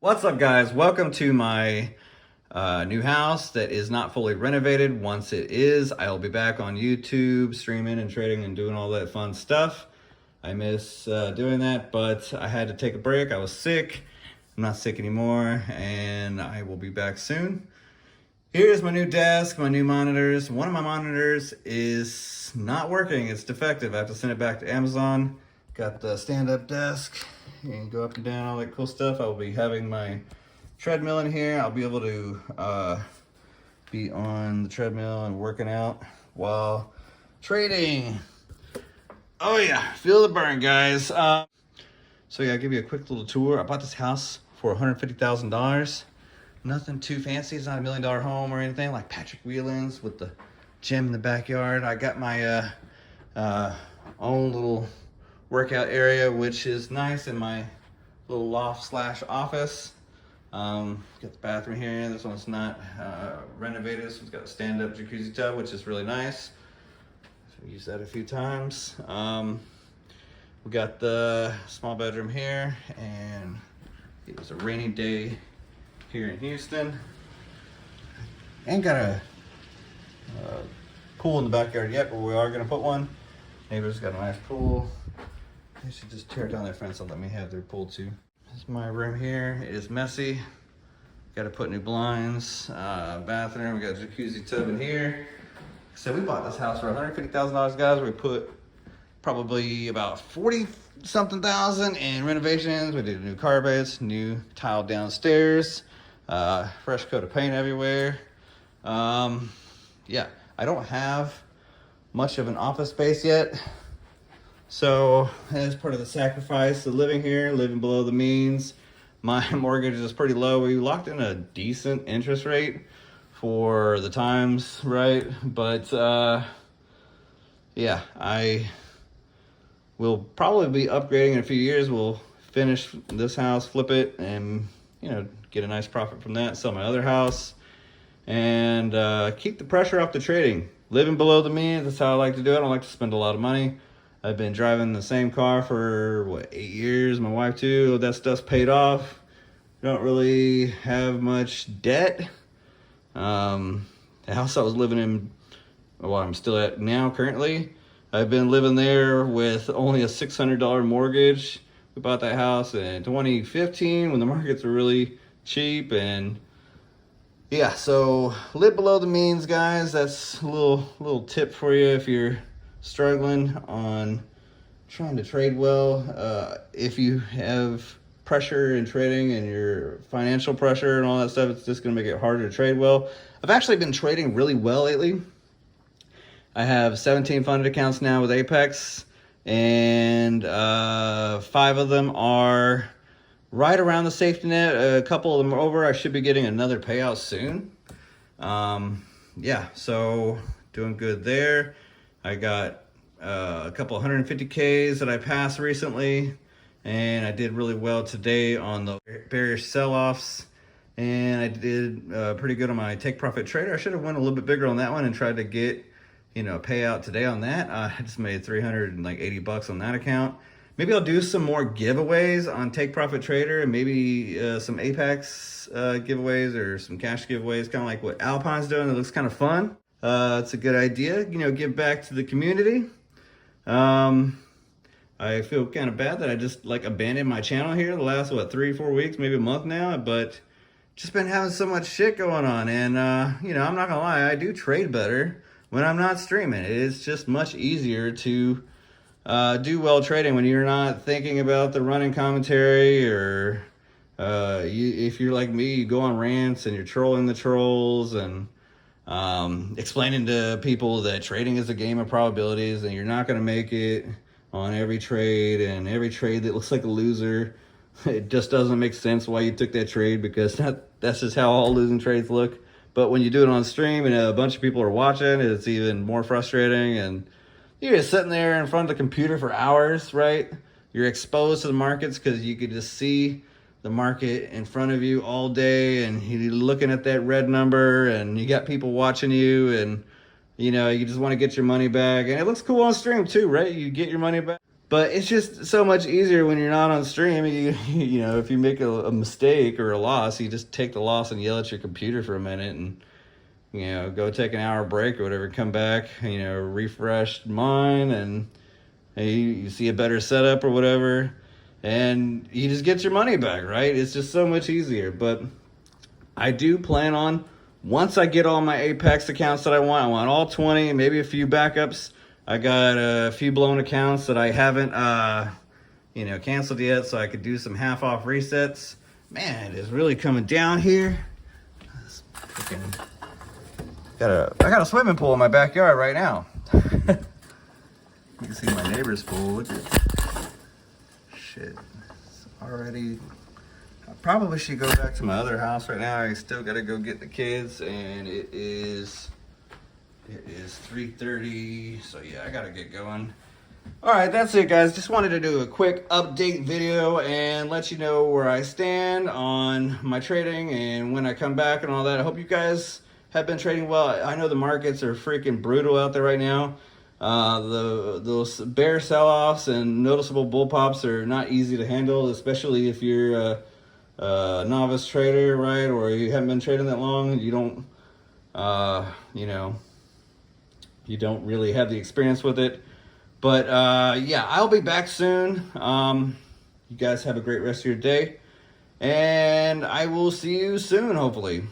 What's up, guys? Welcome to my new house that is not fully renovated. Once it is, I'll be back on YouTube streaming and trading and doing all that fun stuff. I miss doing that, but I had to take a break. I was sick. I'm not sick anymore, and I will be back soon. Here's my new desk, my new monitors. One of my monitors is not working. It's defective. I have to send it back to Amazon. Got the stand-up desk. You can go up and down, all that cool stuff. I will be having my treadmill in here. I'll be able to be on the treadmill and working out while trading. Oh yeah, feel the burn, guys. So yeah, I'll give you a quick little tour. I bought this house for $150,000. Nothing too fancy. It's not $1 million home or anything like Patrick Whelan's with the gym in the backyard. I got my own little workout area, which is nice, in my little loft slash office. Got the bathroom here. This one's not renovated. This one's got a stand-up jacuzzi tub, which is really nice. So I used that a few times. We got the small bedroom here, and it was a rainy day here in Houston. Ain't got a pool in the backyard yet, but we are gonna put one. Neighbors got a nice pool. They should just tear down their fence and let me have their pool too. This is my room here. It is messy. Got to put new blinds, bathroom. We got a jacuzzi tub in here. So we bought this house for $150,000, guys. We put probably about 40 something thousand in renovations. We did new carpets, new tile downstairs, fresh coat of paint everywhere. Yeah, I don't have much of an office space yet. So as part of the sacrifice of living here, living below the means, my mortgage is pretty low. We locked in a decent interest rate for the times, right? But yeah, I will probably be upgrading in a few years. We'll finish this house, flip it, and get a nice profit from that, sell my other house, and keep the pressure off the trading. Living below the means, that's how I like to do it. I don't like to spend a lot of money. I've been driving the same car for 8 years. My wife too. That stuff's paid off. Don't really have much debt. The house I was living in, well, I'm still at now currently, I've been living there with only a $600 mortgage. We bought that house in 2015 when the markets were really cheap, and yeah, so live below the means, guys. That's a little tip for you if you're struggling on trying to trade well. If you have pressure in trading and your financial pressure and all that stuff, it's just going to make it harder to trade well. I've actually been trading really well lately. I have 17 funded accounts now with Apex, and 5 of them are right around the safety net. A couple of them are over. I should be getting another payout soon. Yeah, so doing good there. I got a couple 150Ks that I passed recently, and I did really well today on the bearish sell-offs, and I did pretty good on my take profit trader. I should have went a little bit bigger on that one and tried to get a payout today on that. I just made $380 on that account. Maybe I'll do some more giveaways on Take Profit Trader, and maybe some Apex giveaways or some cash giveaways, kind of like what Alpine's doing. It looks kind of fun. It's a good idea, give back to the community. I feel kind of bad that I just abandoned my channel here the last 3-4 weeks, maybe a month now, but just been having so much shit going on, and I'm not gonna lie, I do trade better when I'm not streaming. It's just much easier to do well trading when you're not thinking about the running commentary, or if you're like me, you go on rants and you're trolling the trolls and explaining to people that trading is a game of probabilities and you're not going to make it on every trade, and every trade that looks like a loser, it just doesn't make sense why you took that trade, because that's just how all losing trades look. But when you do it on stream and a bunch of people are watching, it's even more frustrating, and you're just sitting there in front of the computer for hours, right? You're exposed to the markets because you could just see the market in front of you all day, and you're looking at that red number, and you got people watching you, and you just want to get your money back. And it looks cool on stream too, right? You get your money back. But it's just so much easier when you're not on stream. You know, if you make a mistake or a loss, you just take the loss and yell at your computer for a minute and, you know, go take an hour break or whatever, come back, you know, refresh mine, and hey, you see a better setup or whatever, and you just get your money back, right? It's just so much easier. But I do plan on, once I get all my Apex accounts that I want all 20, maybe a few backups. I got a few blown accounts that I haven't, you know, canceled yet, so I could do some half off resets. Man, it is really coming down here. I got a swimming pool in my backyard right now. You can see my neighbor's pool. Look at shit. It's already. I probably should go back to my other house right now. I still gotta go get the kids, and it is 3:30. So yeah, I gotta get going. All right, that's it, guys. Just wanted to do a quick update video and let you know where I stand on my trading and when I come back and all that. I hope you guys have been trading well. I know the markets are freaking brutal out there right now. Those bear sell-offs and noticeable bull pops are not easy to handle, especially if you're a novice trader, right? Or you haven't been trading that long. You don't, you know, you don't really have the experience with it. But yeah, I'll be back soon. You guys have a great rest of your day, and I will see you soon, hopefully.